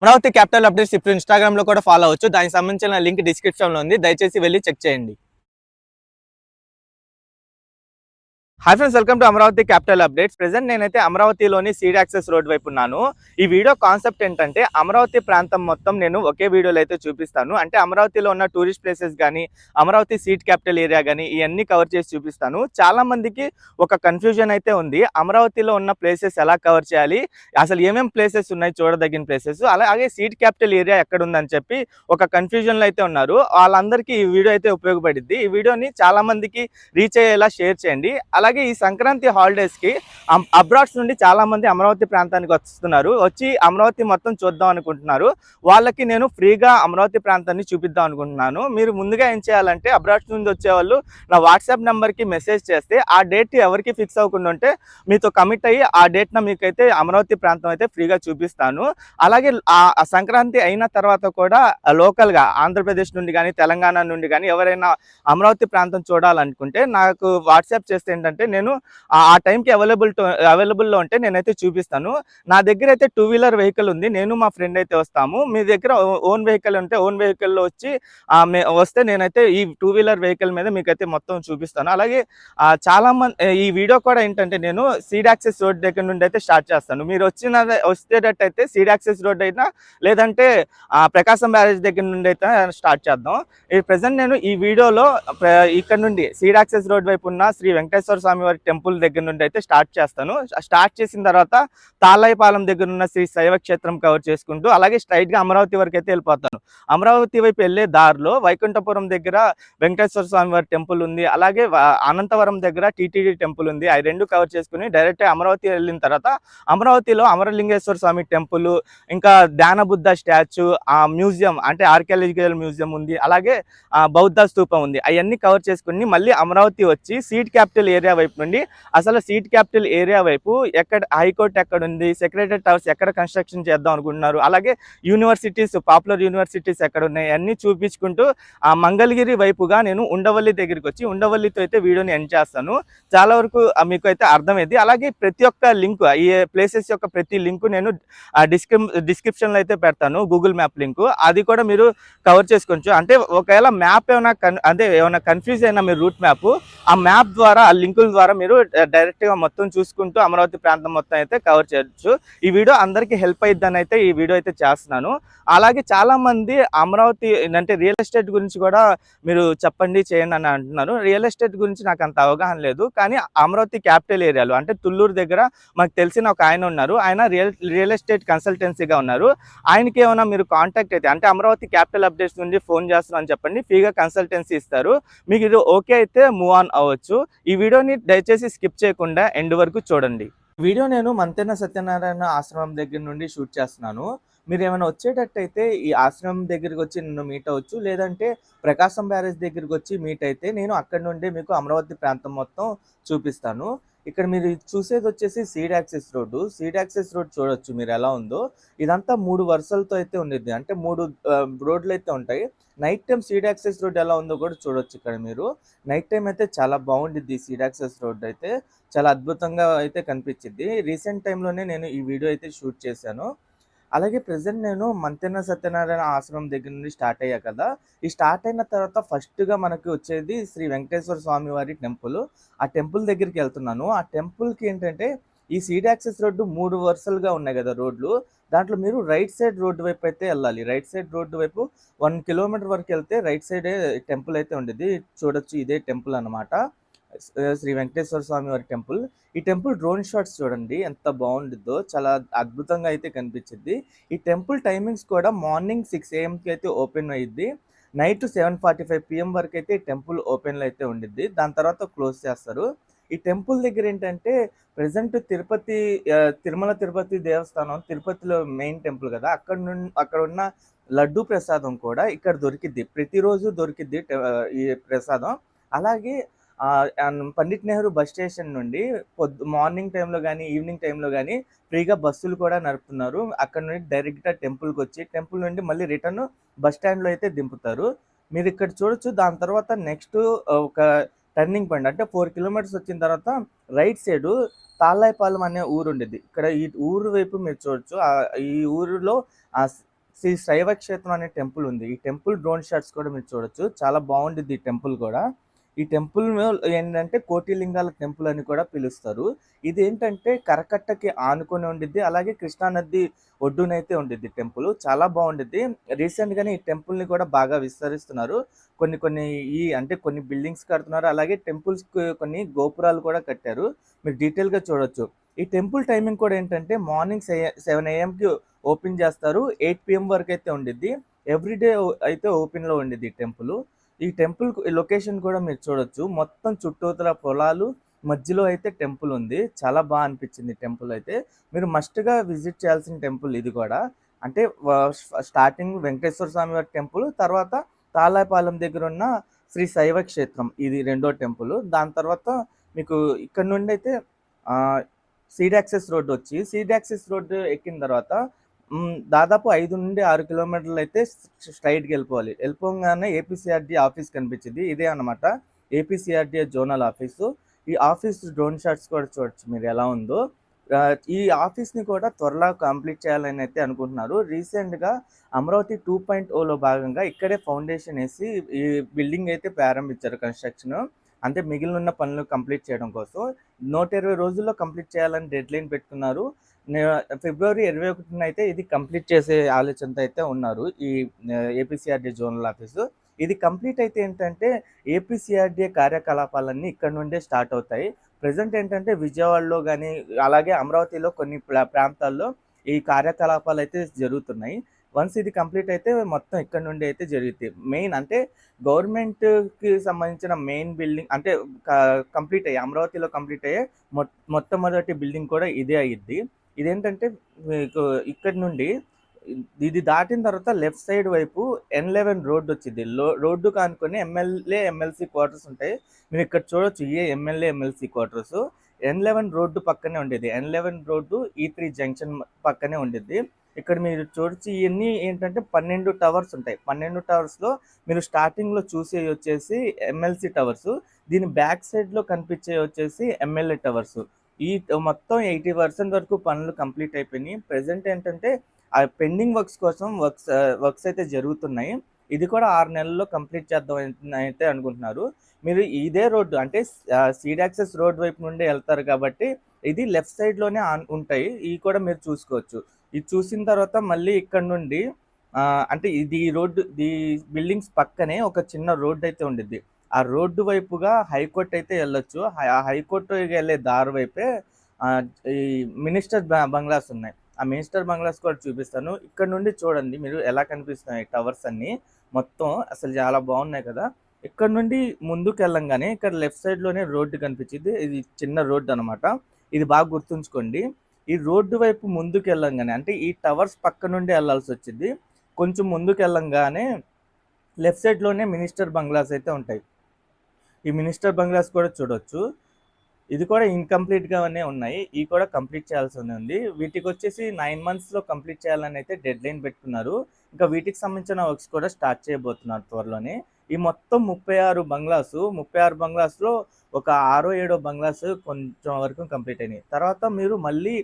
Amaravati capital updates ఇప్పుడు ఇన్‌స్టాగ్రామ్‌లో కూడా ఫాలో అవ్వచ్చు. దానికి సంబంధించిన లింక్ డిస్క్రిప్షన్‌లో ఉంది. దయచేసి వెళ్లి చెక్ చేయండి. Hi friends, welcome to Amaravati capital updates. Present నేనైతే అమరావతిలోని సీడ్ యాక్సెస్ రోడ్ వైపు ఉన్నాను. ఈ వీడియో కాన్సెప్ట్ ఏంటంటే అమరావతి ప్రాంతం మొత్తం నేను ఒకే వీడియోలో అయితే చూపిస్తాను. అంటే అమరావతిలో ఉన్న టూరిస్ట్ ప్లేసెస్ కానీ, అమరావతి సీడ్ క్యాపిటల్ ఏరియా కానీ ఇవన్నీ కవర్ చేసి చూపిస్తాను. చాలా మందికి ఒక కన్ఫ్యూజన్ అయితే ఉంది. అమరావతిలో ఉన్న ప్లేసెస్ ఎలా కవర్ చేయాలి, అసలు ఏమేం ప్లేసెస్ ఉన్నాయి చూడదగిన ప్లేసెస్, అలాగే సీడ్ క్యాపిటల్ ఏరియా ఎక్కడ ఉందని చెప్పి ఒక కన్ఫ్యూజన్లో అయితే ఉన్నారు. వాళ్ళందరికీ ఈ వీడియో అయితే ఉపయోగపడిద్ది. ఈ వీడియోని చాలా మందికి రీచ్ అయ్యేలా షేర్ చేయండి. అలాగే ఈ సంక్రాంతి హాలిడేస్కి అబ్రాడ్స్ నుండి చాలా మంది అమరావతి ప్రాంతానికి వస్తున్నారు. వచ్చి అమరావతి మొత్తం చూద్దాం అనుకుంటున్నారు. వాళ్ళకి నేను ఫ్రీగా అమరావతి ప్రాంతాన్ని చూపిద్దాం అనుకుంటున్నాను. మీరు ముందుగా ఏం చేయాలంటే అబ్రాడ్స్ నుండి వచ్చేవాళ్ళు నా వాట్సాప్ నెంబర్కి మెసేజ్ చేస్తే ఆ డేట్ ఎవరికి ఫిక్స్ అవ్వకుండా ఉంటే మీతో కమిట్ అయ్యి ఆ డేట్న మీకైతే అమరావతి ప్రాంతం అయితే ఫ్రీగా చూపిస్తాను. అలాగే ఆ సంక్రాంతి అయిన తర్వాత కూడా లోకల్గా ఆంధ్రప్రదేశ్ నుండి కానీ తెలంగాణ నుండి కానీ ఎవరైనా అమరావతి ప్రాంతం చూడాలనుకుంటే నాకు వాట్సాప్ చేస్తే ఏంటంటే నేను ఆ టైంకి అవైలబుల్లో ఉంటే నేనైతే చూపిస్తాను. నా దగ్గర అయితే టూ వీలర్ వెహికల్ ఉంది. నేను మా ఫ్రెండ్ అయితే వస్తాము. మీ దగ్గర ఓన్ వెహికల్ ఉంటే ఓన్ వెహికల్లో వచ్చి వస్తే నేనైతే ఈ టూ వీలర్ వెహికల్ మీద మీకైతే మొత్తం చూపిస్తాను. అలాగే చాలా మంది ఈ వీడియో కూడా ఏంటంటే నేను సీడ్ యాక్సెస్ రోడ్ దగ్గర నుండి అయితే స్టార్ట్ చేస్తాను. మీరు వచ్చేటట్టయితే సీడ్ యాక్సెస్ రోడ్ అయినా లేదంటే ప్రకాశం బ్యారేజ్ దగ్గర నుండి అయితే స్టార్ట్ చేద్దాం. ఈ ప్రెసెంట్ నేను ఈ వీడియోలో ఇక్కడ నుండి సీడ్ యాక్సెస్ రోడ్ వైపు ఉన్న శ్రీ వెంకటేశ్వర స్వామి వారి టెంపుల్ దగ్గర నుండి అయితే స్టార్ట్ చేస్తాను. స్టార్ట్ చేసిన తర్వాత తాళ్ళయ్యపాలెం దగ్గర ఉన్న శ్రీ శైవ క్షేత్రం కవర్ చేసుకుంటూ అలాగే స్ట్రైట్గా అమరావతి వరకు అయితే వెళ్ళిపోతాను. అమరావతి వైపు వెళ్ళే దారిలో వైకుంఠపురం దగ్గర వెంకటేశ్వర స్వామి వారి టెంపుల్ ఉంది. అలాగే అనంతవరం దగ్గర టీటీడీ టెంపుల్ ఉంది. అవి రెండు కవర్ చేసుకుని డైరెక్ట్ అమరావతి వెళ్ళిన తర్వాత అమరావతిలో అమరలింగేశ్వర స్వామి టెంపుల్, ఇంకా ధ్యాన బుద్ధ స్టాచ్యూ, ఆ మ్యూజియం అంటే ఆర్కియాలజికల్ మ్యూజియం ఉంది. అలాగే బౌద్ధ స్తూపం ఉంది. అవన్నీ కవర్ చేసుకుని మళ్ళీ అమరావతి వచ్చి సీడ్ క్యాపిటల్ ఏరియా వైపు నుండి అసలు సీడ్ క్యాపిటల్ ఏరియా వైపు ఎక్కడ హైకోర్టు ఎక్కడ ఉంది, సెక్రటరియట్ హౌస్ ఎక్కడ కన్స్ట్రక్షన్ చేద్దాం అనుకుంటున్నారు, అలాగే యూనివర్సిటీస్ పాపులర్ యూనివర్సిటీస్ ఎక్కడ ఉన్నాయి అన్నీ చూపించుకుంటూ ఆ మంగళగిరి వైపుగా నేను ఉండవల్లి దగ్గరికి వచ్చి ఉండవల్లితో అయితే వీడియోని ఎండ్ చేస్తాను. చాలా వరకు మీకు అయితే అర్థమైంది. అలాగే ప్రతి ఒక్క లింక్ ఈ ప్లేసెస్ యొక్క ప్రతి లింకు నేను డిస్క్రిప్షన్లో అయితే పెడతాను. గూగుల్ మ్యాప్ లింకు అది కూడా మీరు కవర్ చేసుకోవచ్చు. అంటే ఒకవేళ మ్యాప్ ఏమైనా కన్ఫ్యూజ్ అయినా మీరు రూట్ మ్యాప్ ఆ మ్యాప్ ద్వారా ఆ లింకుల ద్వారా మీరు డైరెక్ట్గా మొత్తం చూసుకుంటూ అమరావతి ప్రాంతం మొత్తం అయితే కవర్ చేయొచ్చు. ఈ వీడియో అందరికీ హెల్ప్ అయిద్దని అయితే ఈ వీడియో అయితే చేస్తున్నాను. అలాగే చాలా మంది అమరావతి అంటే రియల్ ఎస్టేట్ గురించి కూడా మీరు చెప్పండి చేయండి అని అంటున్నారు. రియల్ ఎస్టేట్ గురించి నాకు అంత అవగాహన లేదు. కానీ అమరావతి క్యాపిటల్ ఏరియాలో అంటే తుళ్ళూరు దగ్గర మాకు తెలిసిన ఒక ఆయన ఉన్నారు. ఆయన రియల్ ఎస్టేట్ కన్సల్టెన్సీగా ఉన్నారు. ఆయనకి ఏమైనా మీరు కాంటాక్ట్ అయితే అంటే అమరావతి క్యాపిటల్ అప్డేట్స్ నుండి ఫోన్ చేస్తున్నాను అని చెప్పండి, ఫ్రీగా కన్సల్టెన్సీ ఇస్తారు. మీకు ఇది ఓకే అయితే మూవ్ ఆన్ అవ్వచ్చు. ఈ వీడియోని దయచేసి స్కిప్ చేయకుండా ఎండ్ వరకు చూడండి. వీడియో నేను మంతెన సత్యనారాయణ ఆశ్రమం దగ్గర నుండి షూట్ చేస్తున్నాను. మీరు ఏమైనా వచ్చేటట్టయితే ఈ ఆశ్రమం దగ్గరికి వచ్చి నన్ను మీట్ అవ్వచ్చు, లేదంటే ప్రకాశం బ్యారేజ్ దగ్గరికి వచ్చి మీట్ అయితే నేను అక్కడ నుండి మీకు అమరావతి ప్రాంతం మొత్తం చూపిస్తాను. ఇక్కడ మీరు చూసేది వచ్చేసి seed access road. Seed access road చూడొచ్చు మీరు ఎలా ఉందో. ఇదంతా 3 వరుసలతో అయితే ఉండిద్ది. అంటే 3 రోడ్లు అయితే ఉంటాయి. Night time seed access road ఎలా ఉందో కూడా చూడొచ్చు ఇక్కడ మీరు. నైట్ టైం అయితే చాలా బాగుండిద్ది సీడ్ యాక్సెస్ రోడ్ అయితే. చాలా అద్భుతంగా అయితే కనిపించిద్ది. రీసెంట్ టైంలోనే నేను ఈ వీడియో అయితే షూట్ చేశాను. అలాగే ప్రెజెంట్ నేను మంతెన సత్యనారాయణ ఆశ్రమం దగ్గర నుండి స్టార్ట్ అయ్యా కదా! ఈ స్టార్ట్ అయిన తర్వాత ఫస్ట్‌గా మనకి వచ్చేది శ్రీ వెంకటేశ్వర స్వామి వారి టెంపుల్. ఆ టెంపుల్ దగ్గరికి వెళ్తున్నాను. ఆ టెంపుల్‌కి ఏంటంటే ఈ సీడ్ యాక్సెస్ రోడ్డు 3 వరుసలుగా ఉన్నాయి కదా రోడ్లు. దాంట్లో మీరు రైట్ సైడ్ రోడ్డు వైపు అయితే వెళ్ళాలి. రైట్ సైడ్ రోడ్డు వైపు 1 కిలోమీటర్ వరకు వెళ్తే రైట్ సైడే టెంపుల్ అయితే ఉండిద్ది. చూడొచ్చు ఇదే టెంపుల్ అనమాట. శ్రీ వెంకటేశ్వర స్వామి వారి టెంపుల్. ఈ టెంపుల్ డ్రోన్ షాట్స్ చూడండి ఎంత బాగుండిద్దో, చాలా అద్భుతంగా అయితే కనిపించిద్ది. ఈ టెంపుల్ టైమింగ్స్ కూడా మార్నింగ్ 6 AM అయితే ఓపెన్ అయ్యిద్ది. నైట్ 7:45 PM వరకు అయితే ఈ టెంపుల్ ఓపెన్లో అయితే ఉండిద్ది. దాని తర్వాత క్లోజ్ చేస్తారు. ఈ టెంపుల్ దగ్గర ఏంటంటే ప్రజెంట్ తిరుమల తిరుపతి దేవస్థానం తిరుపతిలో మెయిన్ టెంపుల్ కదా, అక్కడ ఉన్న లడ్డు ప్రసాదం కూడా ఇక్కడ దొరికిద్ది. ప్రతిరోజు దొరికిద్ది ఈ ప్రసాదం. అలాగే పండిట్ నెహ్రూ బస్ స్టేషన్ నుండి మార్నింగ్ టైంలో కానీ ఈవినింగ్ టైంలో కానీ ఫ్రీగా బస్సులు కూడా నడుపుతున్నారు. అక్కడ నుండి డైరెక్ట్గా టెంపుల్కి వచ్చి టెంపుల్ నుండి మళ్ళీ రిటర్న్ బస్ స్టాండ్లో అయితే దింపుతారు. మీరు ఇక్కడ చూడొచ్చు. దాని తర్వాత నెక్స్ట్ ఒక టర్నింగ్ పాయింట్. అంటే 4 కిలోమీటర్స్ వచ్చిన తర్వాత రైట్ సైడ్ తాళ్ళాయిపాలెం అనే ఊరు ఉండేది. ఇక్కడ ఈ ఊరు వైపు మీరు చూడొచ్చు. ఈ ఊరిలో శ్రీ శైవ క్షేత్రం అనే టెంపుల్ ఉంది. ఈ టెంపుల్ డ్రోన్ షాట్స్ కూడా మీరు చూడొచ్చు. చాలా బాగుండిద్ది ఈ టెంపుల్ కూడా. ఈ టెంపుల్ ఏంటంటే కోటిలింగాల టెంపుల్ అని కూడా పిలుస్తారు. ఇది ఏంటంటే కరకట్టకి ఆనుకొని ఉండిద్ది. అలాగే కృష్ణానది ఒడ్డునైతే ఉండిద్ది టెంపుల్. చాలా బాగుండిద్ది. రీసెంట్ గానే ఈ టెంపుల్ ని కూడా బాగా విస్తరిస్తున్నారు. కొన్ని కొన్ని అంటే కొన్ని బిల్డింగ్స్ కడుతున్నారు. అలాగే టెంపుల్స్ కొన్ని గోపురాలు కూడా కట్టారు. మీరు డీటెయిల్ గా చూడొచ్చు. ఈ టెంపుల్ టైమింగ్ కూడా ఏంటంటే మార్నింగ్ 7 AM కి ఓపెన్ చేస్తారు. 8 PM వరకు అయితే ఉండిద్ది. ఎవ్రీడే అయితే ఓపెన్ లో ఉండిద్ది టెంపుల్. ఈ టెంపుల్ లొకేషన్ కూడా మీరు చూడొచ్చు. మొత్తం చుట్టూతల పొలాలు మధ్యలో అయితే టెంపుల్ ఉంది. చాలా బాగా అనిపించింది టెంపుల్ అయితే. మీరు మస్ట్ గా విజిట్ చేయాల్సిన టెంపుల్ ఇది కూడా. అంటే స్టార్టింగ్ వెంకటేశ్వర స్వామి వారి టెంపుల్, తర్వాత తాళ్ళాయిపాలెం దగ్గర ఉన్న శ్రీ శైవ క్షేత్రం ఇది రెండో టెంపుల్. దాని తర్వాత మీకు ఇక్కడ నుండి అయితే సీడ్ యాక్సెస్ రోడ్ వచ్చి సీడ్ యాక్సెస్ రోడ్ ఎక్కిన తర్వాత దాదాపు 5 నుండి 6 కిలోమీటర్లు అయితే స్ట్రైట్కి వెళ్ళిపోగానే ఏపీసీఆర్డీ ఆఫీస్ కనిపించింది. ఇదే అనమాట ఏపీసీఆర్డీ జోనల్ ఆఫీసు. ఈ ఆఫీస్ డ్రోన్ షాట్స్ కూడా చూడొచ్చు మీరు ఎలా ఉందో. ఈ ఆఫీస్ని కూడా త్వరలో కంప్లీట్ చేయాలని అయితే అనుకుంటున్నారు. రీసెంట్గా అమరావతి 2.0లో భాగంగా ఇక్కడే ఫౌండేషన్ వేసి ఈ బిల్డింగ్ అయితే ప్రారంభించారు కన్స్ట్రక్షన్. అంటే మిగిలిన పనులు కంప్లీట్ చేయడం కోసం 120 రోజుల్లో కంప్లీట్ చేయాలని డెడ్ లైన్ పెట్టుకున్నారు. ఫిబ్రవరి 21న అయితే ఇది కంప్లీట్ చేసే ఆలోచనతో అయితే ఉన్నారు ఈ ఏపీసీఆర్డీ జోనల్ ఆఫీసు. ఇది కంప్లీట్ అయితే ఏంటంటే ఏపీసీఆర్డీ కార్యకలాపాలన్నీ ఇక్కడ నుండే స్టార్ట్ అవుతాయి. ప్రజెంట్ ఏంటంటే విజయవాడలో కానీ అలాగే అమరావతిలో కొన్ని ప్రాంతాల్లో ఈ కార్యకలాపాలు అయితే జరుగుతున్నాయి. వన్స్ ఇది కంప్లీట్ అయితే మొత్తం ఇక్కడ నుండి అయితే జరుగుతాయి. మెయిన్ అంటే గవర్నమెంట్కి సంబంధించిన మెయిన్ బిల్డింగ్ అంటే కంప్లీట్ అయ్యి అమరావతిలో కంప్లీట్ అయ్యే మొట్టమొదటి బిల్డింగ్ కూడా ఇదే అయ్యిద్ది. ఇదేంటంటే మీకు ఇక్కడ నుండి ఇది దాటిన తర్వాత లెఫ్ట్ సైడ్ వైపు N11 రోడ్డు వచ్చింది. రోడ్డు కానుకొని ఎమ్మెల్యే ఎమ్మెల్సీ క్వార్టర్స్ ఉంటాయి. మీరు ఇక్కడ చూడొచ్చు ఏ MLA MLC quarters. N11 road పక్కనే ఉండేది. N11 రోడ్డు E3 జంక్షన్ పక్కనే ఉండేది. ఇక్కడ మీరు చూడొచ్చు ఇవన్నీ ఏంటంటే 12 టవర్స్ ఉంటాయి. 12 టవర్స్లో మీరు స్టార్టింగ్లో చూసే వచ్చేసి ఎమ్మెల్సీ టవర్స్, దీని బ్యాక్ సైడ్లో కనిపించే వచ్చేసి ఎమ్మెల్యే టవర్స్. ఈ మొత్తం 80% వరకు పనులు కంప్లీట్ అయిపోయినాయి. ప్రెసెంట్ ఏంటంటే ఆ పెండింగ్ వర్క్స్ కోసం వర్క్స్ అయితే జరుగుతున్నాయి. ఇది కూడా 6 నెలల్లో కంప్లీట్ చేద్దాం అయితే అనుకుంటున్నారు. మీరు ఇదే రోడ్డు అంటే సీడ్ యాక్సెస్ రోడ్ వైపు నుండి వెళ్తారు కాబట్టి ఇది లెఫ్ట్ సైడ్లోనే ఉంటాయి. ఇవి కూడా మీరు చూసుకోవచ్చు. ఇది చూసిన తర్వాత మళ్ళీ ఇక్కడ నుండి అంటే ఇది రోడ్డు ఈ బిల్డింగ్స్ పక్కనే ఒక చిన్న రోడ్డు అయితే ఉండిద్ది. ఆ రోడ్డు వైపుగా హైకోర్టు అయితే వెళ్ళొచ్చు. ఆ హైకోర్టు వెళ్ళే దారి వైపే ఈ మినిస్టర్ బంగ్లాస్ ఉన్నాయి. ఆ మినిస్టర్ బంగ్లాస్ కూడా చూపిస్తాను. ఇక్కడ నుండి చూడండి మీరు ఎలా కనిపిస్తున్నాయి టవర్స్ అన్ని. మొత్తం అసలు చాలా బాగున్నాయి కదా. ఇక్కడ నుండి ముందుకు వెళ్ళంగానే ఇక్కడ లెఫ్ట్ సైడ్లోనే రోడ్డు కనిపించింది. ఇది చిన్న రోడ్డు అనమాట. ఇది బాగా గుర్తుంచుకోండి. ఈ రోడ్డు వైపు ముందుకు వెళ్ళంగానే అంటే ఈ టవర్స్ పక్క నుండి వెళ్ళాల్సి వచ్చింది. కొంచెం ముందుకు వెళ్ళంగానే లెఫ్ట్ సైడ్లోనే మినిస్టర్ బంగ్లాస్ అయితే ఉంటాయి. ఈ మినిస్టర్ బంగ్లాస్ కూడా చూడొచ్చు. ఇది కూడా ఇన్కంప్లీట్గానే ఉన్నాయి. ఇవి కూడా కంప్లీట్ చేయాల్సి ఉంది. వీటికి వచ్చేసి 9 monthsలో కంప్లీట్ చేయాలని అయితే డెడ్ లైన్ పెట్టుకున్నారు. ఇంకా వీటికి సంబంధించిన వర్క్స్ కూడా స్టార్ట్ చేయబోతున్నారు త్వరలోనే. ఈ మొత్తం 36 బంగ్లాసు 36 బంగ్లాస్లో ఒక 6-7 బంగ్లాస్ కొంచెం వరకు కంప్లీట్ అయినాయి. తర్వాత మీరు మళ్ళీ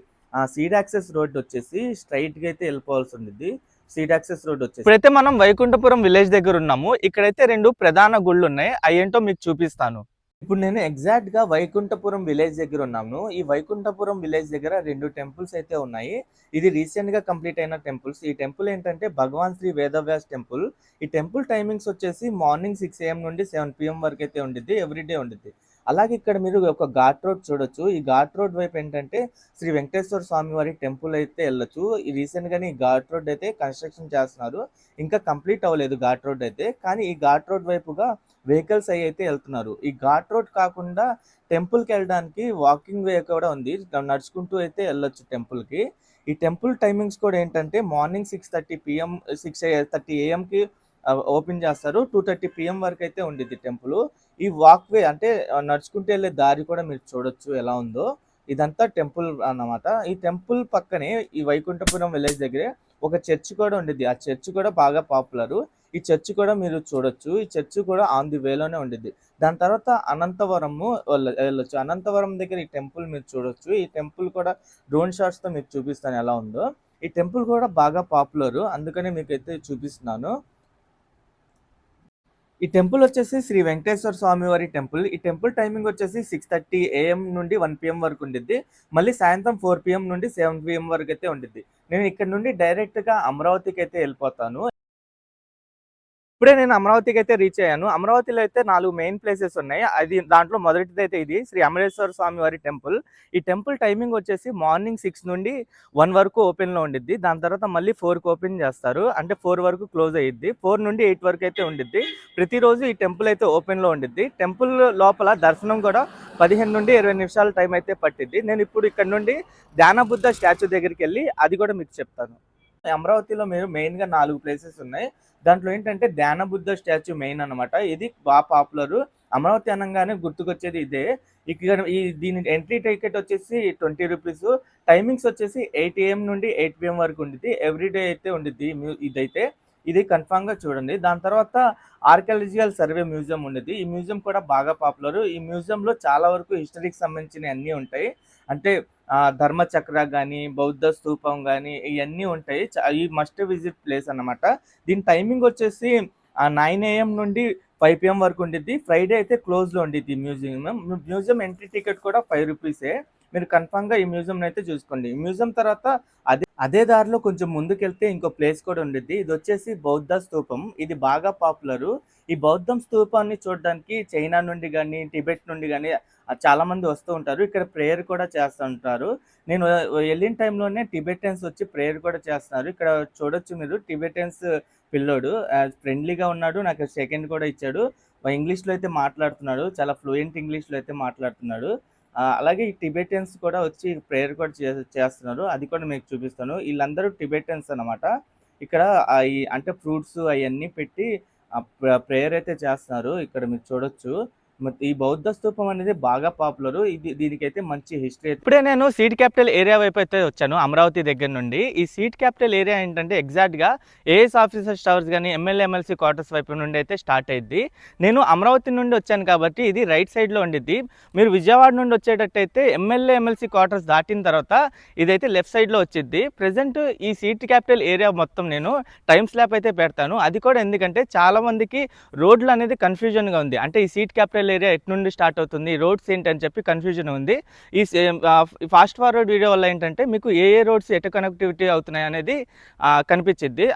సీడ్ యాక్సెస్ రోడ్ వచ్చేసి స్ట్రైట్గా అయితే వెళ్ళిపోవాల్సి ఉంది. సీడ్ యాక్సెస్ రోడ్ వచ్చేసి ఇప్పుడైతే మనం వైకుంఠపురం విలేజ్ దగ్గర ఉన్నాము. ఇక్కడైతే 2 ప్రధాన గుళ్ళు ఉన్నాయి. అవేంటో మీకు చూపిస్తాను. ఇప్పుడు నేను ఎగ్జాక్ట్గా వైకుంఠపురం విలేజ్ దగ్గర ఉన్నాను. ఈ వైకుంఠపురం విలేజ్ దగ్గర 2 టెంపుల్స్ అయితే ఉన్నాయి. ఇది రీసెంట్గా కంప్లీట్ అయిన టెంపుల్స్. ఈ టెంపుల్ ఏంటంటే భగవాన్ శ్రీ వేదవ్యాస్ టెంపుల్. ఈ టెంపుల్ టైమింగ్స్ వచ్చేసి మార్నింగ్ 6 AM నుండి 7 PM వరకు అయితే ఉండిద్ది. ఎవ్రీడే ఉండిద్ది. అలాగే ఇక్కడ మీరు ఒక ఘాట్ రోడ్ చూడొచ్చు. ఈ ఘాట్ రోడ్ వైపు ఏంటంటే శ్రీ వెంకటేశ్వర స్వామి వారి టెంపుల్ అయితే వెళ్ళొచ్చు. ఈ రీసెంట్గానే ఈ ఘాట్ రోడ్ అయితే కన్స్ట్రక్షన్ చేస్తున్నారు. ఇంకా కంప్లీట్ అవ్వలేదు ఘాట్ రోడ్ అయితే. కానీ ఈ ఘాట్ రోడ్ వైపుగా వెహికల్స్ అయితే వెళ్తున్నారు. ఈ ఘాట్ రోడ్ కాకుండా టెంపుల్కి వెళ్ళడానికి వాకింగ్ వే కూడా ఉంది. నడుచుకుంటూ అయితే వెళ్ళొచ్చు టెంపుల్కి. ఈ టెంపుల్ టైమింగ్స్ కూడా ఏంటంటే మార్నింగ్ 6:30 PM 6:30 AM ఓపెన్ చేస్తారు. 2:30 PM వరకు అయితే ఉండిద్ది టెంపుల్. ఈ వాక్ వే అంటే నడుచుకుంటూ వెళ్ళే దారి కూడా మీరు చూడొచ్చు ఎలా ఉందో. ఇదంతా టెంపుల్ అన్నమాట. ఈ టెంపుల్ పక్కనే ఈ వైకుంఠపురం విలేజ్ దగ్గరే ఒక చర్చ్ కూడా ఉండిద్ది. ఆ చర్చ్ కూడా బాగా పాపులర్. ఈ చర్చ్ కూడా మీరు చూడొచ్చు. ఈ చర్చ్ కూడా ఆన్ ది వేలోనే ఉండిద్ది. దాని తర్వాత అనంతవరము వెళ్ళొచ్చు. అనంతవరం దగ్గర ఈ టెంపుల్ మీరు చూడొచ్చు. ఈ టెంపుల్ కూడా డ్రోన్ షాట్స్‌తో మీకు చూపిస్తాను ఎలా ఉందో. ఈ టెంపుల్ కూడా బాగా పాపులరు. అందుకనే మీకైతే చూపిస్తున్నాను. ఈ టెంపుల్ వచ్చేసి శ్రీ వెంకటేశ్వర స్వామి వారి టెంపుల్. ఈ టెంపుల్ టైమింగ్ వచ్చేసి 6:30 AM నుండి 1 PM వరకు ఉండిద్ది. మళ్ళీ సాయంత్రం 4 PM నుండి 7 PM వరకైతే ఉండిద్ది. నేను ఇక్కడ నుండి డైరెక్ట్‌గా అమరావతికైతే వెళ్ళిపోతాను. ఇప్పుడే నేను అమరావతికైతే రీచ్ అయ్యాను. అమరావతిలో అయితే 4 మెయిన్ ప్లేసెస్ ఉన్నాయి. దాంట్లో మొదటిదైతే ఇది శ్రీ అమరేశ్వర స్వామి వారి టెంపుల్. ఈ టెంపుల్ టైమింగ్ వచ్చేసి మార్నింగ్ 6 నుండి 1 వరకు ఓపెన్‌లో ఉండిద్ది. దాని తర్వాత మళ్ళీ 4కి ఓపెన్ చేస్తారు. అంటే 4 వరకు క్లోజ్ అయ్యిద్ది. 4 నుండి 8 వరకు అయితే ఉండిద్ది. ప్రతిరోజు ఈ టెంపుల్ అయితే ఓపెన్‌లో ఉండిద్ది. టెంపుల్ లోపల దర్శనం కూడా 15 నుండి 20 నిమిషాల టైం అయితే పట్టిద్ది. నేను ఇప్పుడు ఇక్కడ నుండి ధ్యాన బుద్ధ స్టాచ్యూ దగ్గరికెళ్ళి అది కూడా మీకు చెప్తాను. అమరావతిలో మీరు మెయిన్‌గా 4 ప్లేసెస్ ఉన్నాయి. దాంట్లో ఏంటంటే ధ్యాన బుద్ధ స్టాచ్యూ మెయిన్ అన్నమాట. ఇది పాపులరు. అమరావతి అనంగానే గుర్తుకొచ్చేది ఇదే. ఇక్కడ దీని ఎంట్రీ టికెట్ వచ్చేసి 20 రూపీస్. టైమింగ్స్ వచ్చేసి 8 AM నుండి 8 PM వరకు ఉండిద్ది. ఎవ్రీడే అయితే ఉండిద్ది ఇదైతే. ఇది కన్ఫర్మ్‌గా చూడండి. దాని తర్వాత ఆర్కియాలజికల్ సర్వే మ్యూజియం ఉండిద్ది. ఈ మ్యూజియం కూడా బాగా పాపులరు. ఈ మ్యూజియంలో చాలా వరకు హిస్టరీకి సంబంధించినవి అన్నీ ఉంటాయి. అంటే ధర్మచక్ర గాని, బౌద్ధ స్తూపం గాని ఇయన్నీ ఉంటాయి. ఈ మస్ట్ విజిట్ ప్లేస్ అన్నమాట. దీని టైమింగ్ వచ్చేసి 9 AM నుండి 5 PM వరకు ఉండిద్ది. ఫ్రైడే అయితే క్లోజ్‌లో ఉండిద్ది మ్యూజియం. మ్యూజియం ఎంట్రీ టికెట్ కూడా 5 రూపీసే. మీరు కన్ఫర్మ్‌గా ఈ మ్యూజియంని అయితే చూసుకోండి. ఈ మ్యూజియం తర్వాత అదే దారిలో కొంచెం ముందుకెళ్తే ఇంకో ప్లేస్ కూడా ఉండిద్ది. ఇది వచ్చేసి బౌద్ధ స్తూపం. ఇది బాగా పాపులరు. ఈ బౌద్ధం స్తూపాన్ని చూడడానికి చైనా నుండి గాని, టిబెట్ నుండి గాని చాలా మంది వస్తూ ఉంటారు. ఇక్కడ ప్రేయర్ కూడా చేస్తూ ఉంటారు. నేను వెళ్ళిన టైంలోనే టిబెటియన్స్ వచ్చి ప్రేయర్ కూడా చేస్తున్నారు. ఇక్కడ చూడొచ్చు మీరు టిబెటియన్స్ పిల్లోడు ఫ్రెండ్లీగా ఉన్నాడు. నాకు సెకండ్ కూడా ఇచ్చాడు. ఇంగ్లీష్‌లో అయితే మాట్లాడుతున్నాడు. చాలా ఫ్లూయెంట్ ఇంగ్లీష్‌లో అయితే మాట్లాడుతున్నాడు. అలాగే ఈ టిబెటియన్స్ కూడా వచ్చి ప్రేయర్ కూడా చేస్తున్నారు. అది కూడా మీకు చూపిస్తాను. ఈళ్ళందరూ టిబెటియన్స్ అన్నమాట. ఇక్కడ అంటే ఫ్రూట్స్ అయన్నీ పెట్టి ప్రేయర్ అయితే చేస్తున్నారు. ఇక్కడ మీరు చూడొచ్చు. ఈ బౌద్ధ స్తూపం అనేది బాగా పాపులరు. దీనికైతే మంచి హిస్టరీ. ఇప్పుడే నేను సీట్ క్యాపిటల్ ఏరియా వైపు అయితే వచ్చాను అమరావతి దగ్గర నుండి. ఈ సీట్ క్యాపిటల్ ఏరియా ఏంటంటే ఎగ్జాక్ట్‌గా ఏఎస్ ఆఫీసర్స్ టవర్స్ గాని, ఎమ్మెల్యే, ఎమ్మెల్సీ క్వార్టర్స్ వైపు నుండి అయితే స్టార్ట్ అయ్యిద్ది. నేను అమరావతి నుండి వచ్చాను కాబట్టి ఇది రైట్ సైడ్‌లో ఉండిద్ది. మీరు విజయవాడ నుండి వచ్చేటట్టయితే ఎమ్మెల్యే, ఎమ్మెల్సీ క్వార్టర్స్ దాటిన తర్వాత ఇదైతే లెఫ్ట్ సైడ్‌లో వచ్చిద్ది. ప్రెజెంట్ ఈ సీట్ క్యాపిటల్ ఏరియా మొత్తం నేను టైమ్ స్లాప్ అయితే పెడతాను. అది కూడా ఎందుకంటే చాలా మందికి రోడ్లు అనేది కన్‌ఫ్యూజన్‌గా ఉంది. అంటే ఈ సీట్ క్యాపిటల్ ఏరియా ఎటు నుండి స్టార్ట్ అవుతుంది, రోడ్స్ ఏంటి అని చెప్పి కన్‌ఫ్యూజన్ ఉంది. ఈ ఫాస్ట్ ఫార్వర్డ్ వీడియో వల్ల ఏంటంటే మీకు ఏ రోడ్స్ ఎటు కనెక్టివిటీ అవుతున్నాయి అనేది కనిపించిద్ది.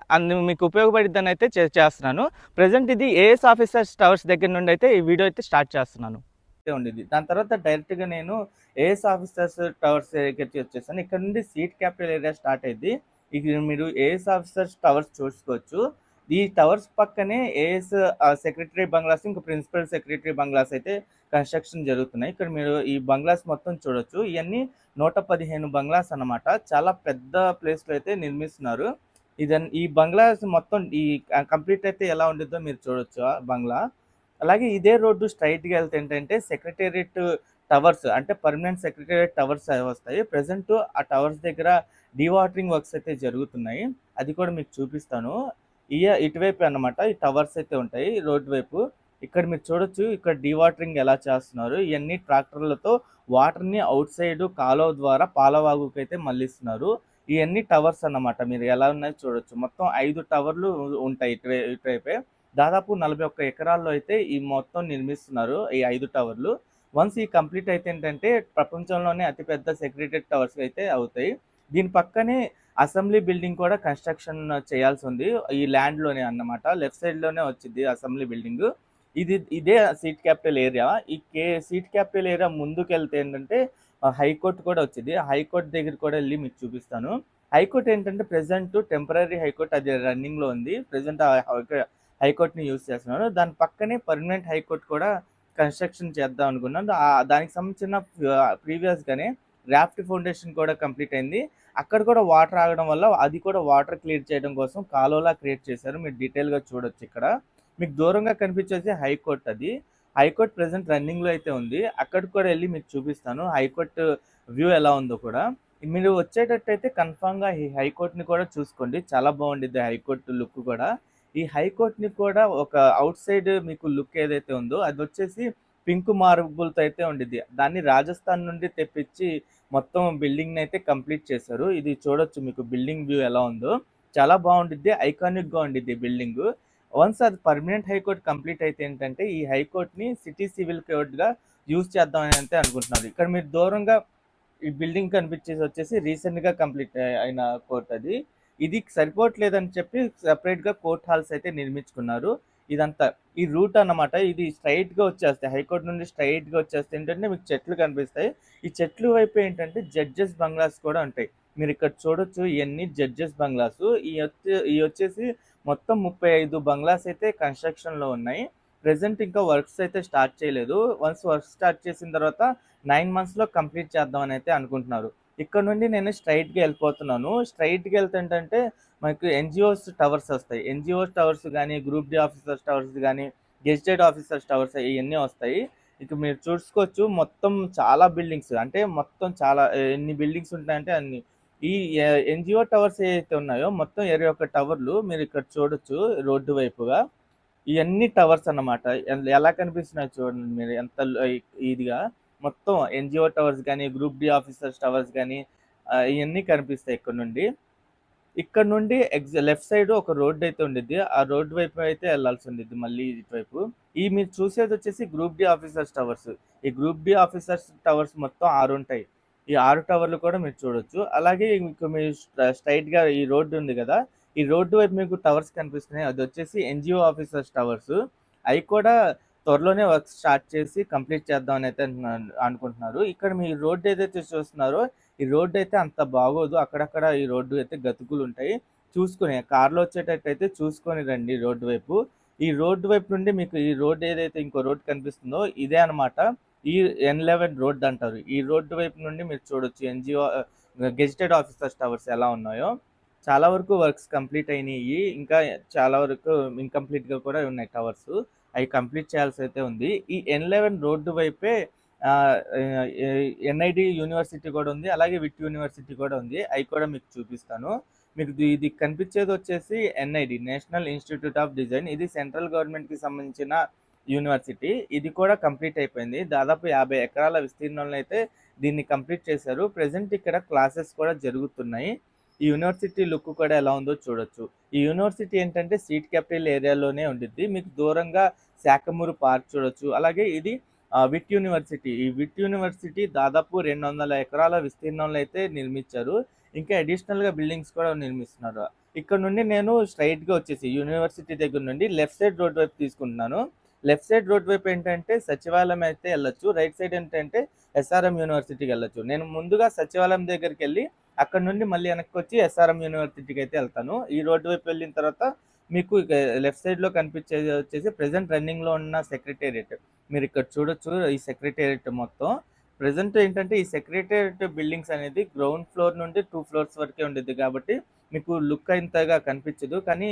మీకు ఉపయోగపడిద్దని అయితే చేస్తున్నాను. ప్రెజెంట్ ఇది ఏఎస్ ఆఫీసర్స్ టవర్స్ దగ్గర నుండి అయితే ఈ వీడియో అయితే స్టార్ట్ చేస్తున్నాను. ఉండిద్ది. దాని తర్వాత డైరెక్ట్‌గా నేను ఏఎస్ ఆఫీసర్స్ టవర్స్ దగ్గరికి వచ్చేసాను. ఇక్కడ నుండి సీట్ క్యాపిటల్ ఏరియా స్టార్ట్ అయ్యిద్ది. ఇది మీరు ఏఎస్ ఆఫీసర్స్ టవర్స్ చూసుకోవచ్చు. ఈ టవర్స్ పక్కనే ఏఎస్ సెక్రటరీ బంగ్లాస్, ఇంకా ప్రిన్సిపల్ సెక్రటరీ బంగ్లాస్ అయితే కన్‌స్ట్రక్షన్ జరుగుతున్నాయి. ఇక్కడ మీరు ఈ బంగ్లాస్ మొత్తం చూడొచ్చు. ఇయన్నీ 115 బంగ్లాస్ అన్నమాట. చాలా పెద్ద ప్లేస్‌లో అయితే నిర్మిస్తున్నారు. ఈ బంగ్లాస్ మొత్తం కంప్లీట్ అయితే ఎలా ఉండిద్దో మీరు చూడొచ్చు ఆ బంగ్లా. అలాగే ఇదే రోడ్డు స్ట్రెయిట్‌గా వెళ్తే ఏంటంటే సెక్రటేరియట్ టవర్స్, అంటే పర్మనెంట్ సెక్రటేరియట్ టవర్స్ వస్తాయి. ప్రెజెంట్ ఆ టవర్స్ దగ్గర డీవాటరింగ్ వర్క్స్ అయితే జరుగుతున్నాయి. అది కూడా మీకు చూపిస్తాను. ఇటువైపే అన్నమాట ఈ టవర్స్ అయితే ఉంటాయి రోడ్ వైపు. ఇక్కడ మీరు చూడొచ్చు. ఇక్కడ డీవాటరింగ్ ఎలా చేస్తున్నారు. ఇయన్నీ ట్రాక్టర్లతో వాటర్‌ని ఔట్ సైడ్ కాలువ ద్వారా పాలవాగుకైతే మళ్లిస్తున్నారు. ఇయన్నీ టవర్స్ అన్నమాట. మీరు ఎలా ఉన్నాయో చూడొచ్చు. మొత్తం 5 టవర్లు ఉంటాయి ఇటువైపే. దాదాపు 41 ఎకరాల్లో అయితే ఈ మొత్తం నిర్మిస్తున్నారు ఈ 5 టవర్లు. వన్స్ ఈ కంప్లీట్ అయితే ఏంటంటే ప్రపంచంలోనే అతిపెద్ద సెక్రటేరియట్ టవర్స్ అయితే అవుతాయి. దీని పక్కనే అసెంబ్లీ బిల్డింగ్ కూడా కన్‌స్ట్రక్షన్ చేయాల్సి ఉంది. ఈ ల్యాండ్‌లోనే అన్నమాట. లెఫ్ట్ సైడ్‌లోనే వచ్చిద్ది అసెంబ్లీ బిల్డింగు. ఇదే seat capital area. Seat capital area ముందుకెళ్తే ఏంటంటే హైకోర్ట్ కూడా వచ్చిద్ది. హైకోర్ట్ దగ్గర కూడా వెళ్ళి మీకు చూపిస్తాను. హైకోర్ట్ ఏంటంటే ప్రెజెంట్ టెంపరరీ హైకోర్ట్ అది రన్నింగ్‌లో ఉంది. ప్రెజెంట్ హైకోర్ట్‌ని యూజ్ చేస్తున్నారు. దాని పక్కనే పర్మనెంట్ హైకోర్ట్ కూడా కన్‌స్ట్రక్షన్ చేద్దాం అనుకున్నాను. దానికి సంబంధించిన ప్రీవియస్‌గానే రాఫ్ట్ ఫౌండేషన్ కూడా కంప్లీట్ అయింది. అక్కడ కూడా వాటర్ ఆగడం వల్ల అది కూడా వాటర్ క్లియర్ చేయడం కోసం కాలువలా క్రియేట్ చేశారు. మీరు డీటెయిల్‌గా చూడొచ్చు ఇక్కడ. మీకు దూరంగా కనిపించేది హైకోర్ట్ అది. హైకోర్ట్ ప్రెజెంట్ రన్నింగ్‌లో అయితే ఉంది. అక్కడికి కూడా వెళ్ళి మీకు చూపిస్తాను. హైకోర్ట్ వ్యూ ఎలా ఉందో కూడా. మీరు వచ్చేటట్టయితే కన్ఫర్మ్‌గా ఈ హైకోర్ట్‌ని కూడా చూసుకోండి. చాలా బాగుండిద్ది హైకోర్ట్ లుక్ కూడా. ఈ హైకోర్ట్‌ని కూడా ఒక ఔట్ సైడ్ మీకు లుక్ ఏదైతే ఉందో అదొచ్చేసి పింక్ మార్బుల్‌తో అయితే ఉండిద్ది. దాన్ని రాజస్థాన్ నుండి తెప్పించి మొత్తం బిల్డింగ్‌నయితే కంప్లీట్ చేశారు. ఇది చూడొచ్చు మీకు బిల్డింగ్ వ్యూ ఎలా ఉందో. చాలా బావుండిద్ది. ఐకానిక్‌గా ఉండిద్ది బిల్డింగు. వన్స్ అది పర్మనెంట్ హైకోర్ట్ కంప్లీట్ అయితే ఏంటంటే, ఈ హైకోర్ట్‌ని సిటీ సివిల్ కోర్ట్‌గా యూజ్ చేద్దామని అయితే అనుకుంటున్నారు. ఇక్కడ మీరు దూరంగా ఈ బిల్డింగ్ కనిపించేసి వచ్చేసి రీసెంట్‌గా కంప్లీట్ అయిన కోర్ట్ అది. ఇది సరిపోవట్లేదని చెప్పి సెపరేట్‌గా కోర్ట్ హాల్స్ అయితే నిర్మించుకున్నారు. ఇదంతా ఈ రూట్ అన్నమాట. ఇది స్ట్రెయిట్‌గా వచ్చేస్తాయి. హైకోర్ట్ నుండి స్ట్రెయిట్‌గా వచ్చేస్తే ఏంటంటే మీకు చెట్లు కనిపిస్తాయి. ఈ చెట్లు వైపు ఏంటంటే జడ్జెస్ బంగ్లాస్ కూడా ఉంటాయి. మీరిక్కడ చూడొచ్చు ఇయన్నీ జడ్జెస్ బంగ్లాసు. ఇయొచ్చేసి మొత్తం 35 బంగ్లాస్ అయితే కన్‌స్ట్రక్షన్‌లో ఉన్నాయి. ప్రెజెంట్ ఇంకా వర్క్స్ అయితే స్టార్ట్ చేయలేదు. వన్స్ వర్క్ స్టార్ట్ చేసిన తర్వాత 9 మంత్స్‌లో కంప్లీట్ చేద్దామని అయితే అనుకుంటున్నారు. ఇక్కడ నుండి నేను స్ట్రెయిట్‌గా వెళ్ళిపోతున్నాను. స్ట్రెయిట్‌గా వెళ్తే ఏంటంటే మనకు ఎన్‌జీఓస్ టవర్స్ వస్తాయి. ఎన్‌జీఓస్ టవర్స్ గానీ, గ్రూప్ డి ఆఫీసర్స్ టవర్స్ గానీ, గెజిటెడ్ ఆఫీసర్స్ టవర్స్ ఇయన్నీ వస్తాయి. ఇక మీరు చూసుకోవచ్చు మొత్తం చాలా బిల్డింగ్స్ అంటే మొత్తం చాలా ఎన్ని బిల్డింగ్స్ ఉంటాయంటే అన్ని. ఈ ఎన్‌జీఓ టవర్స్ ఏవైతే ఉన్నాయో మొత్తం 21 టవర్లు మీరు ఇక్కడ చూడొచ్చు రోడ్డు వైపుగా. ఇయన్నీ టవర్స్ అన్నమాట. ఎలా కనిపిస్తున్నాయో చూడండి మీరు ఎంత ఇదిగా మొత్తం ఎన్‌జీఓ టవర్స్ గానీ, గ్రూప్ డి ఆఫీసర్స్ టవర్స్ గానీ ఇయన్నీ కనిపిస్తాయి ఇక్కడ నుండి. ఇక్కడ నుండి లెఫ్ట్ సైడ్ ఒక రోడ్ అయితే ఉండిద్ది. ఆ రోడ్ వైపు అయితే ఎళ్ళాల్సి ఉండిద్ది మళ్ళీ ఇటువైపు. ఈ మీరు చూసేదొచ్చేసి గ్రూప్ డి ఆఫీసర్స్ టవర్స్. ఈ గ్రూప్ డి ఆఫీసర్స్ టవర్స్ మొత్తం 6 ఉంటాయి. ఈ 6 టవర్లు కూడా మీరు చూడొచ్చు. అలాగే మీకు మీరు స్ట్రెయిట్‌గా ఈ రోడ్ ఉంది గదా! ఈ రోడ్డు వైపు మీకు టవర్స్ కనిపిస్తున్నాయి. అదొచ్చేసి ఎన్‌జీఓ ఆఫీసర్స్ టవర్స్. అయి కూడా త్వరలోనే వర్క్ స్టార్ట్ చేసి కంప్లీట్ చేద్దామని అయితే అనుకుంటున్నారు. ఇక్కడ మీ రోడ్ ఏదైతే చూస్తున్నారో ఈ రోడ్ అయితే అంత బాగోదు. అక్కడక్కడ ఈ రోడ్డు అయితే గతుకులుంటాయి. చూసుకొని కార్‌లో వచ్చేటట్టయితే చూసుకొని రండి రోడ్డు వైపు. ఈ రోడ్డు వైపు నుండి మీకు ఈ రోడ్ ఏదైతే ఇంకో రోడ్ కనిపిస్తుందో ఇదే అన్నమాట. ఈ N11 రోడ్ అంటారు. ఈ రోడ్డు వైపు నుండి మీరు చూడొచ్చు ఎన్‌జీఓ గెజిటెడ్ ఆఫీసర్స్ టవర్స్ ఎలా ఉన్నాయో. చాలా వరకు వర్క్స్ కంప్లీట్ అయినియి. ఇంకా చాలా వరకు ఇన్‌కంప్లీట్‌గా కూడా ఉన్నాయి టవర్సు. అయి కంప్లీట్ చేయాల్సయితే ఉంది. ఈ N11 రోడ్డు వైపే ఆహ్, ఆహ్, ఎన్ఐడి యూనివర్సిటీ కూడా ఉంది. అలాగే విట్ యూనివర్సిటీ కూడా ఉంది. అయి కూడా మీకు చూపిస్తాను. మీకు ఇది కనిపించేదొచ్చేసి NID national institute of design. ఇది సెంట్రల్ గవర్నమెంట్‌కి సంబంధించిన యూనివర్సిటీ. ఇది కూడా కంప్లీట్ అయిపోయింది. దాదాపు 50 ఎకరాల విస్తీర్ణంలో అయితే దీన్ని కంప్లీట్ చేశారు. ప్రెజెంట్ ఇక్కడ క్లాసెస్ కూడా జరుగుతున్నాయి. ఈ యూనివర్సిటీ లుక్ కూడా ఎలా ఉందో చూడొచ్చు. ఈ యూనివర్సిటీ ఏంటంటే సీట్ క్యాపిటల్ ఏరియాలోనే ఉండిద్ది. మీకు దూరంగా శాఖమూరు పార్క్ చూడొచ్చు. అలాగే ఇది విట్ యూనివర్సిటీ. ఈ విట్ యూనివర్సిటీ దాదాపు 200 ఎకరాల విస్తీర్ణంలో అయితే నిర్మించారు. ఇంకా అడిషనల్‌గా బిల్డింగ్స్ కూడా నిర్మిస్తున్నారు. ఇక్కడ నుండి నేను స్ట్రెయిట్‌గా వచ్చేసి యూనివర్సిటీ దగ్గర నుండి లెఫ్ట్ సైడ్ రోడ్ వైపు తీసుకుంటున్నాను. లెఫ్ట్ సైడ్ రోడ్ వైపు ఏంటంటే సచివాలయం అయితే ఎళ్ళొచ్చు. రైట్ సైడ్ ఏంటంటే ఎస్ఆర్ఎం యూనివర్సిటీకి ఎళ్ళొచ్చు. నేను ముందుగా సచివాలయం దగ్గరికెళ్ళి అక్కడ నుండి మళ్ళీ వెనక్కొచ్చి ఎస్ఆర్ఎం యూనివర్సిటీకి అయితే ఎళ్తాను. ఈ రోడ్డు వైపు వెళ్ళిన తర్వాత మీకు ఇక లెఫ్ట్ సైడ్‌లో కనిపించేది వచ్చేసి ప్రెజెంట్ రన్నింగ్‌లో ఉన్న సెక్రటేరియట్. మీరిక్కడ చూడొచ్చు ఈ సెక్రటేరియట్ మొత్తం. ప్రెజెంట్ ఏంటంటే ఈ సెక్రటేరియట్ బిల్డింగ్స్ అనేది గ్రౌండ్ ఫ్లోర్ నుండి 2 ఫ్లోర్స్ వరకే ఉండిద్ది కాబట్టి మీకు లుక్ అంతగా కనిపించదు. కానీ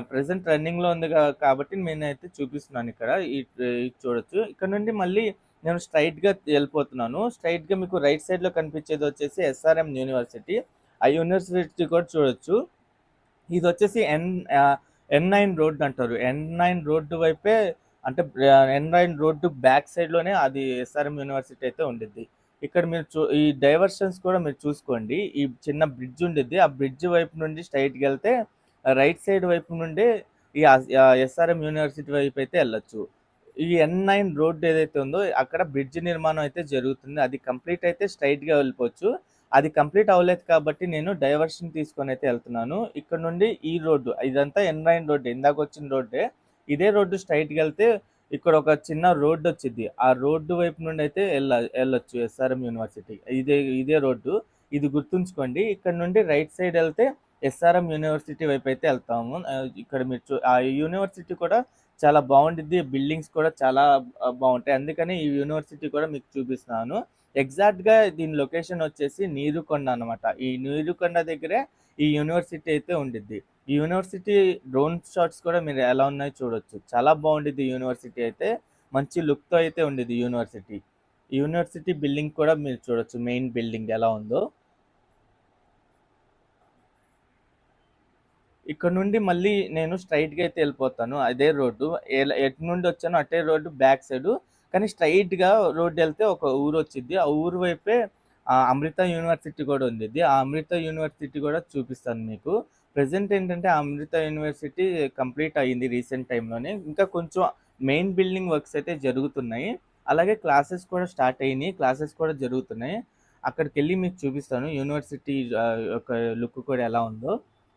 ప్రెజెంట్ రన్నింగ్‌లో ఉంది కాబట్టి నేనైతే చూపిస్తున్నాను ఇక్కడ. ఇది చూడొచ్చు. ఇక్కడ నుండి మళ్ళీ నేను స్ట్రెయిట్‌గా ఎళ్ళిపోతున్నాను. స్ట్రెయిట్‌గా మీకు రైట్ సైడ్‌లో కనిపించేది వచ్చేసి ఎస్ఆర్ఎం యూనివర్సిటీ. ఆ యూనివర్సిటీ కూడా చూడొచ్చు. ఇదొచ్చేసి ఎన్9 రోడ్ అంటారు. ఎన్9 రోడ్డు వైపే అంటే ఎన్9 రోడ్డు బ్యాక్ సైడ్‌లోనే అది ఎస్ఆర్ఎం యూనివర్సిటీ అయితే ఉండిద్ది. ఇక్కడ మీరు ఈ డైవర్షన్స్ కూడా మీరు చూసుకోండి. ఈ చిన్న బ్రిడ్జ్ ఉండిద్ది. ఆ బ్రిడ్జ్ వైపు నుండి స్ట్రెయిట్‌గెళ్తే రైట్ సైడ్ వైపు నుండే ఈ ఎస్ఆర్ఎం యూనివర్సిటీ వైపయితే ఎళ్ళొచ్చు. ఈ ఎన్9 రోడ్ ఏదైతే ఉందో అక్కడ బ్రిడ్జ్ నిర్మాణం అయితే జరుగుతుంది. అది కంప్లీట్ అయితే స్ట్రెయిట్‌గా వెళ్ళిపోవచ్చు. అది కంప్లీట్ అవ్వలేదు కాబట్టి నేను డైవర్షన్ తీసుకొనైతే ఎళ్తున్నాను. ఇక్కడ నుండి ఈ రోడ్డు ఇదంతా ఎన్9 రోడ్డే. ఇందాకొచ్చిన రోడ్డే. ఇదే రోడ్డు స్ట్రెయిట్‌గెళ్తే ఇక్కడ ఒక చిన్న రోడ్డొచ్చిద్ది. ఆ రోడ్డు వైపు నుండయితే ఎళ్ళొచ్చు ఎస్ఆర్ఎం యూనివర్సిటీ. ఇదే రోడ్డు. ఇది గుర్తుంచుకోండి. ఇక్కడ నుండి రైట్ సైడ్ ఎళ్తే ఎస్ఆర్ఎం యూనివర్సిటీ వైపయితే ఎళ్తాము. ఇక్కడ మీరు ఆ యూనివర్సిటీ కూడా చాలా బావుండిద్ది. బిల్డింగ్స్ కూడా చాలా బావుంటాయి. అందుకని ఈ యూనివర్సిటీ కూడా మీకు చూపిస్తున్నాను. ఎగ్జాక్ట్‌గా దీని లొకేషన్ వచ్చేసి నీరుకొండ అనమాట. ఈ నీరుకొండ దగ్గరే ఈ యూనివర్సిటీ అయితే ఉండిద్ది. ఈ యూనివర్సిటీ డ్రోన్ షాట్స్ కూడా మీరు ఎలా ఉన్నాయో చూడొచ్చు. చాలా బావుండిద్ది యూనివర్సిటీ అయితే. మంచి లుక్‌తో అయితే ఉండిద్ది యూనివర్సిటీ. ఈ యూనివర్సిటీ బిల్డింగ్ కూడా మీరు చూడొచ్చు. మెయిన్ బిల్డింగ్ ఎలా ఉందో. ఇక్కడ నుండి మళ్ళీ నేను స్ట్రైట్‌గా అయితే వెళ్ళిపోతాను. అదే రోడ్డు. ఎటు నుండి వచ్చానో అటే రోడ్డు బ్యాక్ సైడు. కానీ స్ట్రెయిట్‌గా రోడ్డెళ్తే ఒక ఊరొచ్చిద్ది. ఆ ఊరు వైపే అమృత యూనివర్సిటీ కూడా ఉండిద్ది. ఆ అమృత యూనివర్సిటీ కూడా చూపిస్తాను మీకు. ప్రెజెంట్ ఏంటంటే ఆ అమృత యూనివర్సిటీ కంప్లీట్ అయింది రీసెంట్ టైమ్‌లోనే. ఇంకా కొంచెం మెయిన్ బిల్డింగ్ వర్క్స్ అయితే జరుగుతున్నాయి. అలాగే క్లాసెస్ కూడా స్టార్ట్ అయినియి. క్లాసెస్ కూడా జరుగుతున్నాయి. అక్కడికెళ్ళి మీకు చూపిస్తాను యూనివర్సిటీ యొక్క లుక్ కూడా ఎలా ఉందో.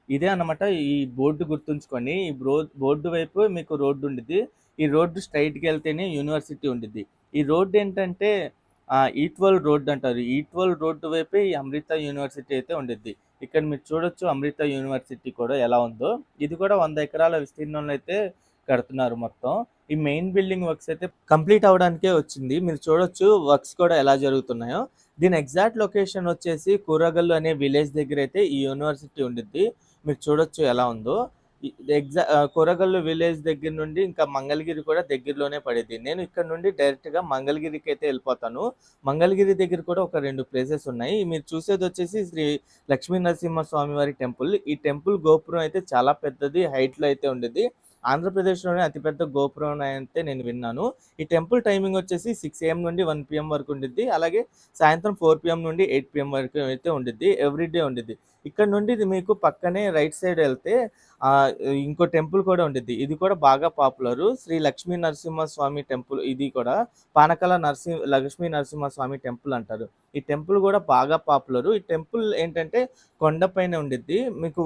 ఇదే అన్నమాట ఈ బోర్డు గుర్తుంచుకోండి. ఈ బోర్డు వైపు మీకు రోడ్డు ఉండిద్ది. ఈ రోడ్డు స్ట్రెయిట్‌గా ఎళ్తేనే యూనివర్సిటీ ఉండిద్ది. ఈ రోడ్ ఏంటంటే ఈట్వల్ రోడ్ అంటారు. ఈట్వల్ రోడ్డు వైపే ఈ అమృత యూనివర్సిటీ అయితే ఉండిద్ది. ఇక్కడ మీరు చూడొచ్చు అమృత యూనివర్సిటీ కూడా ఎలా ఉందో. ఇది కూడా 100 ఎకరాల విస్తీర్ణంలో అయితే కడుతున్నారు మొత్తం. ఈ మెయిన్ బిల్డింగ్ వర్క్స్ అయితే కంప్లీట్ అవ్వడానికే వచ్చింది. మీరు చూడొచ్చు వర్క్స్ కూడా ఎలా జరుగుతున్నాయో. దీని ఎగ్జాక్ట్ లొకేషన్ వచ్చేసి కూరగల్లు అనే విలేజ్ దగ్గరైతే ఈ యూనివర్సిటీ ఉండిద్ది. మీరు చూడొచ్చు ఎలా ఉందో. కొరగల్లు విలేజ్ దగ్గర నుండి ఇంకా మంగళగిరి కూడా దగ్గరలోనే పడిద్ది. నేను ఇక్కడ నుండి డైరెక్ట్‌గా మంగళగిరికి అయితే వెళ్ళిపోతాను. మంగళగిరి దగ్గర కూడా ఒక 2 ప్లేసెస్ ఉన్నాయి. మీరు చూసేదొచ్చేసి శ్రీ లక్ష్మీ నరసింహస్వామి వారి టెంపుల్. ఈ టెంపుల్ గోపురం అయితే చాలా పెద్దది హైట్‌లో అయితే ఉండిద్ది. ఆంధ్రప్రదేశ్‌లోనే అతిపెద్ద గోపురం అయితే నేను విన్నాను. ఈ టెంపుల్ టైమింగ్ వచ్చేసి 6 AM నుండి 1 PM వరకు ఉండిద్ది. అలాగే సాయంత్రం 4 PM నుండి 8 PM వరకు అయితే ఉండిద్ది. ఎవ్రీడే ఉండిద్ది. ఇక్కడ నుండి ఇది మీకు పక్కనే రైట్ సైడ్ ఎళ్తే ఆహ్, ఇంకో టెంపుల్ కూడా ఉండిద్ది. ఇది కూడా బాగా పాపులరు. శ్రీ లక్ష్మీ నరసింహస్వామి టెంపుల్ ఇది కూడా. పానకాల లక్ష్మీ నరసింహస్వామి టెంపుల్ అంటారు. ఈ టెంపుల్ కూడా బాగా పాపులరు. ఈ టెంపుల్ ఏంటంటే కొండపైన ఉండిద్ది. మీకు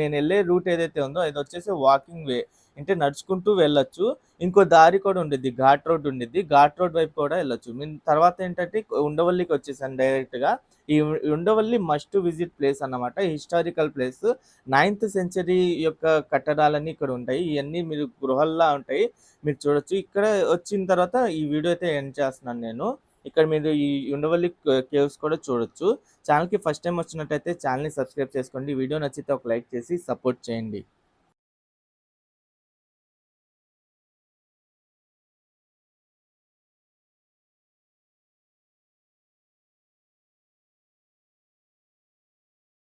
నేనెళ్ళే రూట్ ఏదైతే ఉందో అదొచ్చేసి వాకింగ్ వే. అంటే నడుచుకుంటూ వెళ్ళొచ్చు. ఇంకో దారి కూడా ఉండిద్ది. ఘాట్ రోడ్ ఉండిద్ది. ఘాట్ రోడ్ వైపు కూడా ఎళ్ళొచ్చు. తర్వాత ఏంటంటే ఉండవల్లికొచ్చేసాను డైరెక్ట్‌గా. ఈ ఉండవల్లి మస్ట్ విజిట్ ప్లేస్ అన్నమాట. Historical place. 9థ్ సెంచరీ యొక్క కట్టడాలన్నీ ఇక్కడ ఉంటాయి. ఇయన్నీ మీరు గృహాల్లా ఉంటాయి. మీరు చూడొచ్చు. ఇక్కడ వచ్చిన తర్వాత ఈ వీడియో అయితే ఎండ్ చేస్తున్నాను నేను. ఇక్కడ మీరు ఈ ఉండవల్లి కేవ్స్ కూడా చూడొచ్చు. ఛానెల్‌కి ఫస్ట్ టైమ్ వచ్చినట్టయితే ఛానెల్‌ని సబ్స్క్రైబ్ చేసుకోండి. వీడియో నచ్చితే ఒక లైక్ చేసి సపోర్ట్ చేయండి.